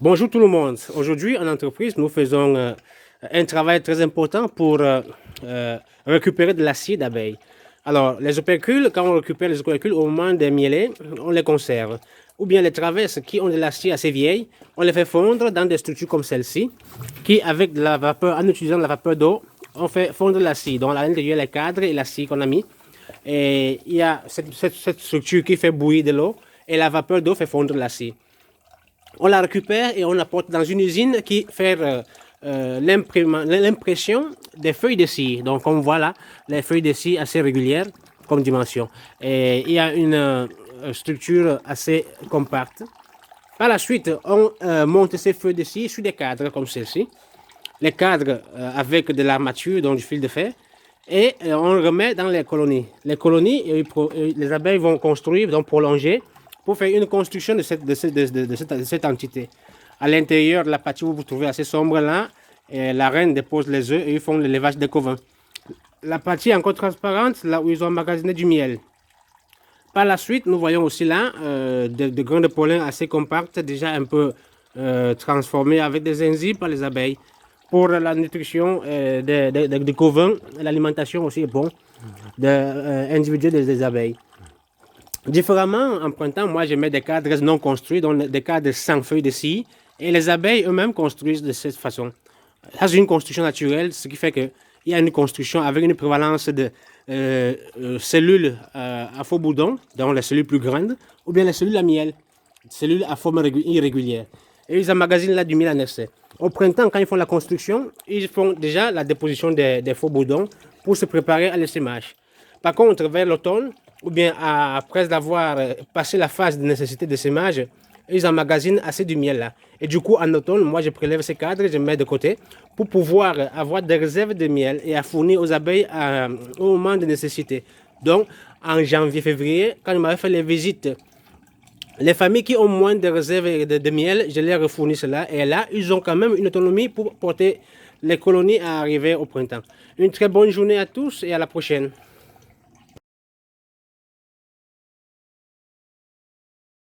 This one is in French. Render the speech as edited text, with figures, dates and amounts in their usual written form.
Bonjour tout le monde. Aujourd'hui, en entreprise, nous faisons un travail très important pour récupérer de l'acier d'abeille. Alors, les opercules, quand on récupère les opercules au moment des mielets, on les conserve. Ou bien les traverses qui ont de l'acier assez vieille, on les fait fondre dans des structures comme celle-ci, qui, avec de la vapeur, en utilisant de la vapeur d'eau, on fait fondre l'acier. Donc, à l'intérieur, les cadres et l'acier qu'on a mis. Et il y a cette structure qui fait bouillir de l'eau et la vapeur d'eau fait fondre l'acier. On la récupère et on la porte dans une usine qui fait l'impression des feuilles de scie. Donc, on voit là, les feuilles de scie assez régulières comme dimension. Et il y a une structure assez compacte. Par la suite, on monte ces feuilles de scie sur des cadres comme celle-ci. Les cadres avec de l'armature, donc du fil de fer. Et on le remet dans les colonies. Les colonies, les abeilles vont construire, donc prolonger, pour faire une construction de cette entité. À l'intérieur de la partie où vous trouvez assez sombre là, la reine dépose les œufs et ils font le levage des covins. La partie encore transparente, là où ils ont emmagasiné du miel. Par la suite, nous voyons aussi là de grains de pollen assez compacts, déjà un peu transformés avec des enzymes par les abeilles. Pour la nutrition des covins, l'alimentation aussi est bon individuelle des abeilles. Différemment, en printemps, moi je mets des cadres non construits, donc des cadres sans feuilles de scie, et les abeilles eux-mêmes construisent de cette façon. Ça, c'est une construction naturelle, ce qui fait qu'il y a une construction avec une prévalence de cellules à faux boudon, donc les cellules plus grandes, ou bien les cellules à miel, cellules à forme irrégulière. Et ils emmagasinent là du miel en excès. Au printemps, quand ils font la construction, ils font déjà la déposition des faux boudons pour se préparer à l'essaimage. Par contre, vers l'automne, ou bien après avoir passé la phase de nécessité d'essaimage, ils emmagasinent assez du miel là. Et du coup, en automne, moi, je prélève ces cadres et je mets de côté pour pouvoir avoir des réserves de miel et à fournir aux abeilles au moment de nécessité. Donc, en janvier, février, quand je m'avais fait les visites, les familles qui ont moins de réserves de miel, je leur refournis cela. Et là, ils ont quand même une autonomie pour porter les colonies à arriver au printemps. Une très bonne journée à tous et à la prochaine.